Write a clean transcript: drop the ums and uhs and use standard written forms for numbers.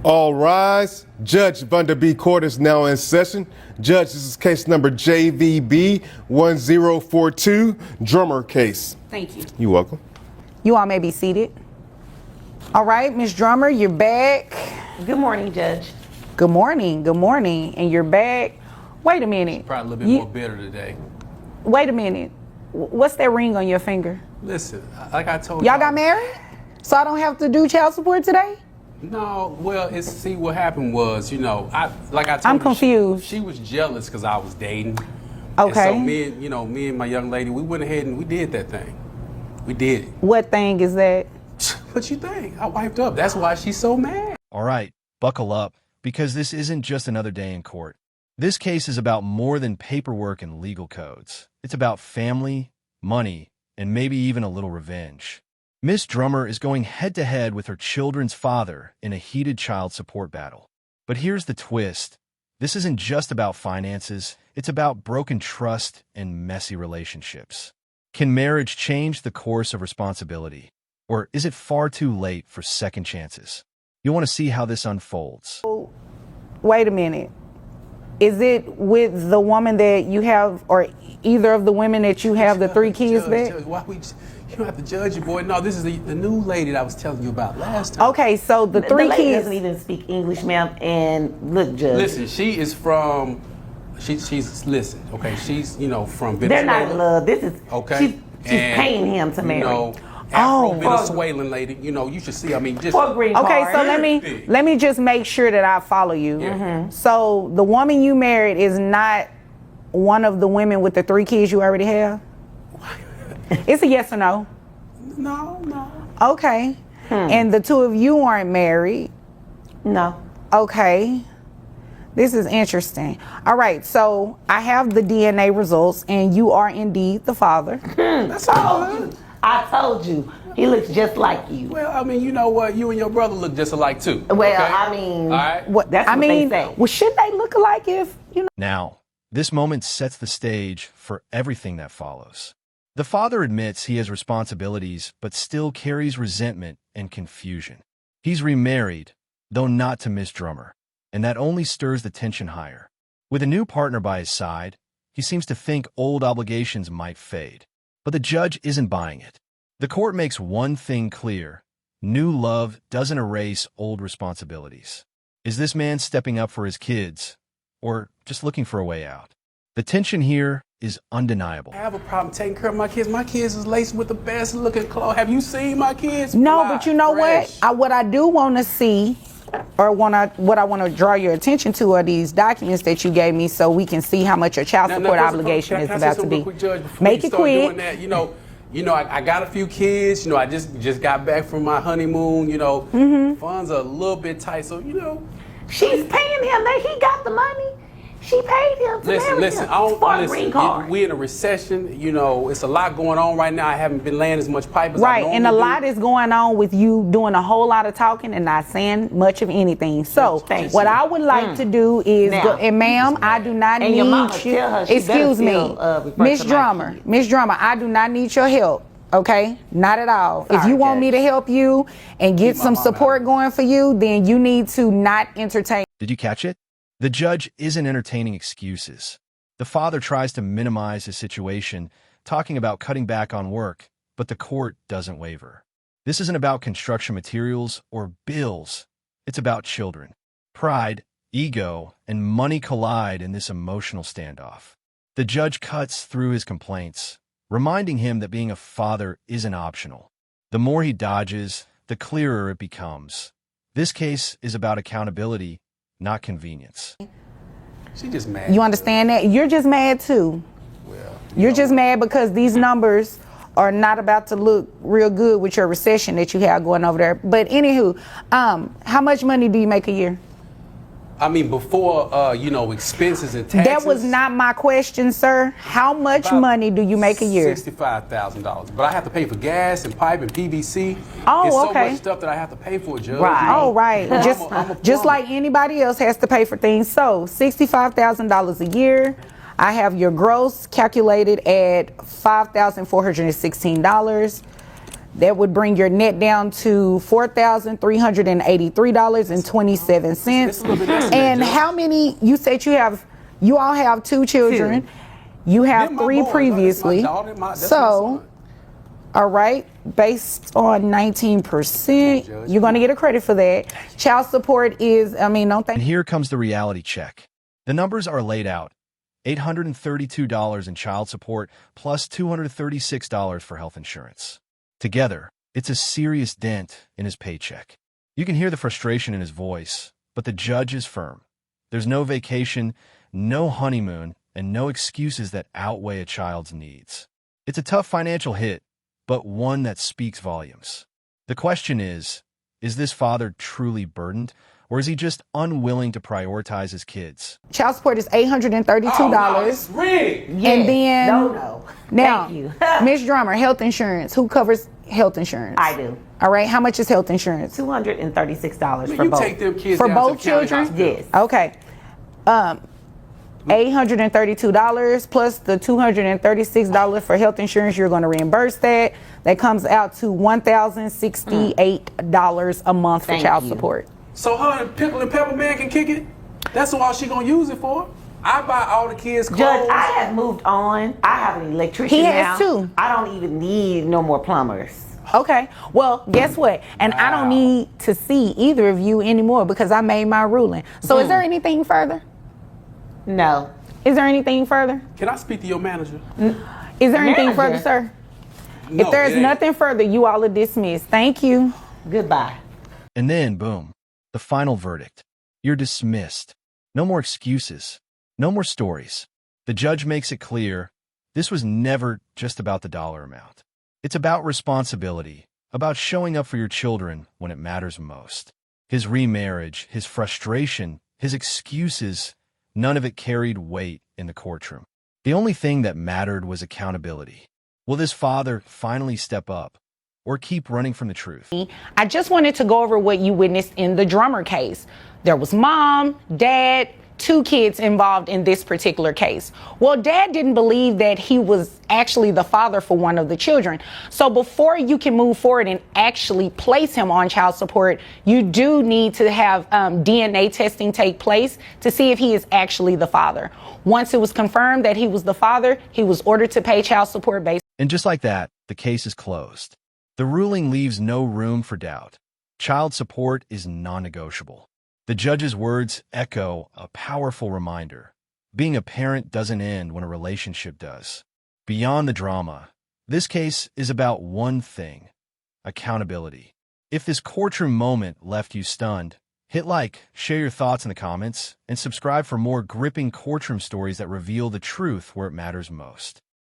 All rise. Judge Vunda B. Court is now in session. Judge, this is case number JVB 1042, Drummer case. Thank you. You're welcome. You all may be seated. All right, Ms. Drummer, you're back. Good morning, Judge. Good morning, and you're back. Wait a minute. Probably a little bit more bitter today. Wait a minute. What's that ring on your finger? Listen, like I told y'all got married? So I don't have to do child support today? No, well, see what happened was, I told you, I'm confused. She was jealous because I was dating. Okay. And so me and my young lady, we went ahead and we did that thing. We did it. What thing is that? What you think? I wiped up. That's why she's so mad. All right, buckle up, because this isn't just another day in court. This case is about more than paperwork and legal codes. It's about family, money, and maybe even a little revenge. Miss Drummer is going head-to-head with her children's father in a heated child support battle. But here's the twist. This isn't just about finances. It's about broken trust and messy relationships. Can marriage change the course of responsibility? Or is it far too late for second chances? You'll want to see how this unfolds. Wait a minute. Is it with the woman that you have, or either of the women that you have the 3 kids with? You don't have to judge your boy. No, this is the new lady that I was telling you about last time. Okay, so the 3 lady kids doesn't even speak English, ma'am. And look, Judge. Listen, she is from. She's listen. Okay, she's from Venezuela. They're not in love. This is okay. She's paying him to marry. Afro-Venezuelan lady. You should see. I mean, just for green card. Okay, so let me just make sure that I follow you. Yeah. Mm-hmm. So the woman you married is not one of the women with the 3 kids you already have? It's a yes or no? No. Okay. And the 2 of you aren't married? No. Okay. This is interesting. All right, so I have the DNA results, and you are indeed the father. That's all. I told you. He looks just like you. Well, I mean, you know what? You and your brother look just alike too. Well, okay? I mean, all right. That's what they say. Well, should they look alike if, Now, this moment sets the stage for everything that follows. The father admits he has responsibilities, but still carries resentment and confusion. He's remarried, though not to Miss Drummer, and that only stirs the tension higher. With a new partner by his side, he seems to think old obligations might fade. But the judge isn't buying it. The court makes one thing clear: new love doesn't erase old responsibilities. Is this man stepping up for his kids, or just looking for a way out? The tension here is undeniable. I have a problem taking care of my kids. My kids is laced with the best looking clothes. Have you seen my kids? No, Fly, but you know fresh. what I do want to see, or what I want to draw your attention to, are these documents that you gave me, so we can see how much your child support obligation is about to be. Quick, Judge, Make it quick. I got a few kids. I just got back from my honeymoon. Funds are a little bit tight, so She's paying him. He got the money. She paid him to marry listen. him for a green card. We're in a recession. It's a lot going on right now. I haven't been laying as much pipe as I normally And a do. lot is going on with you doing a whole lot of talking and not saying much of anything. So what I would like to do is, Now, and ma'am, I do not and need your mama you. tell her she Excuse better me, still, refer Miss to my Drummer, kid. Miss Drummer, I do not need your help. Okay, not at all. If Sorry, you want Judge. me to help you and get Keep my some mama support out. going for you, then you need to not entertain. Did you catch it? The judge isn't entertaining excuses. The father tries to minimize his situation, talking about cutting back on work, but the court doesn't waver. This isn't about construction materials or bills. It's about children. Pride, ego, and money collide in this emotional standoff. The judge cuts through his complaints, reminding him that being a father isn't optional. The more he dodges, the clearer it becomes. This case is about accountability, not convenience. She just mad. You understand that? You're just mad too. Well, You're just mad because these numbers are not about to look real good with your recession that you have going over there. But anywho, how much money do you make a year? I mean, before expenses and taxes. That was not my question, sir. How much About money do you make a year? $65,000. But I have to pay for gas and pipe and PVC. Oh, it's okay. so much stuff that I have to pay for, Judge. Right. Oh, right. I'm Just a just plumber. like anybody else has to pay for things. So $65,000 a year. I have your gross calculated at $5,416. That would bring your net down to $4,383.27. And how many? You said you all have 2 children. You have They're my 3 boys. previously. That's my daughter, that's my So, son. all right, based on 19%, you're going to get a credit for that. Child support is, don't And think. here comes the reality check. The numbers are laid out. $832 in child support plus $236 for health insurance. Together, it's a serious dent in his paycheck. You can hear the frustration in his voice, but the judge is firm. There's no vacation, no honeymoon, and no excuses that outweigh a child's needs. It's a tough financial hit, but one that speaks volumes. The question is this father truly burdened, or is he just unwilling to prioritize his kids? Child support is $832. Oh, no, it's rigged. And then No. now, Thank you. Miss Drummer, health insurance. Who covers health insurance? I do. All right. How much is health insurance? $236 for You both. take them kids For down both to the county children? hospital. Yes. Okay. $832 plus the $236 for health insurance. You're going to reimburse that. That comes out to $1,068 a month for Thank child you. support. So her and Pickle and Pepper Man can kick it? That's all she gonna use it for. I buy all the kids clothes. Judge, I have moved on. I have an electrician He now. has too. I don't even need no more plumbers. Okay. Well, guess what? And I don't Wow. need to see either of you anymore because I made my ruling. So is there anything further? No. Is there anything further? Can I speak to your manager? Is there anything Manager? further, sir? No, If there's it ain't. nothing further, you all are dismissed. Thank you. Goodbye. And then, boom, the final verdict. You're dismissed. No more excuses. No more stories. The judge makes it clear this was never just about the dollar amount. It's about responsibility, about showing up for your children when it matters most. His remarriage, his frustration, his excuses, none of it carried weight in the courtroom. The only thing that mattered was accountability. Will this father finally step up or keep running from the truth? I just wanted to go over what you witnessed in the Drummer case. There was mom, dad, 2 kids involved in this particular case. Well, dad didn't believe that he was actually the father for one of the children. So before you can move forward and actually place him on child support, you do need to have DNA testing take place to see if he is actually the father. Once it was confirmed that he was the father, he was ordered to pay child support based. And just like that, the case is closed. The ruling leaves no room for doubt. Child support is non-negotiable. The judge's words echo a powerful reminder. Being a parent doesn't end when a relationship does. Beyond the drama, this case is about one thing: accountability. If this courtroom moment left you stunned, hit like, share your thoughts in the comments, and subscribe for more gripping courtroom stories that reveal the truth where it matters most.